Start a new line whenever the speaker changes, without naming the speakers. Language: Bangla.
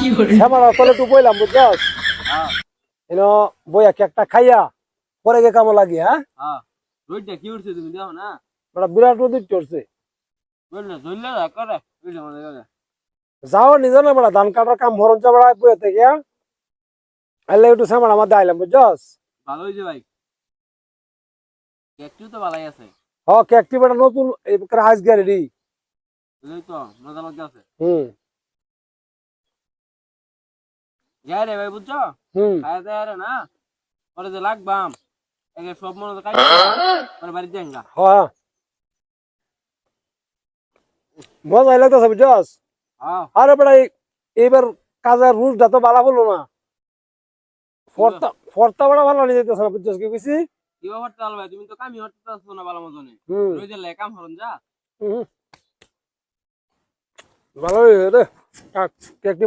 শ্যামার তলে একটু বইলাম বুঝছস
হ্যাঁ
এনো বইয়া কেকটা খাইয়া পরে গে কামো লাগি হ্যাঁ
হ্যাঁ রোজটা কি উঠছে তুমি দেখো না
বড় বিরাট রোদ চড়ছে
বুঝলে ধরলে যা করে বুঝলে মনে করে
যাও নিজে না বড় ধান কাটার কাম হরন চাবড়া বইয়া থেকে আইলে একটু শ্যামার আমাদের আইলাম বুঝছস
ভালো হয়েছে ভাই একটু তো ভালোই আছে
হ কেকটি বড় নতুন এই আইস গ্যারেডি
বুঝলি তো মজা মজা আছে
হুম
যাই রে ভাই বুঝছো
হুম
খাইতে আরে না পরে যে লাগবাম একে সব মনে তো কাটি পরে বাড়ি যাঙ্গা
হ্যাঁ মজা লাগতেছে বুঝছস
হ্যাঁ
আরে বড় এইবার কাজের রুলটা তো ভালো হলো না ফর্তা ফর্তা বড় ভালো নিয়ে যেতেছে না বুঝছস কি কইছি
কি ব্যাপার চাল ভাই তুমি তো কামি হতে চাচ্ছ না ভালো মতনে
হুম
রোজের লাই কাম হরন যা
হুম ভালো রে কেকটি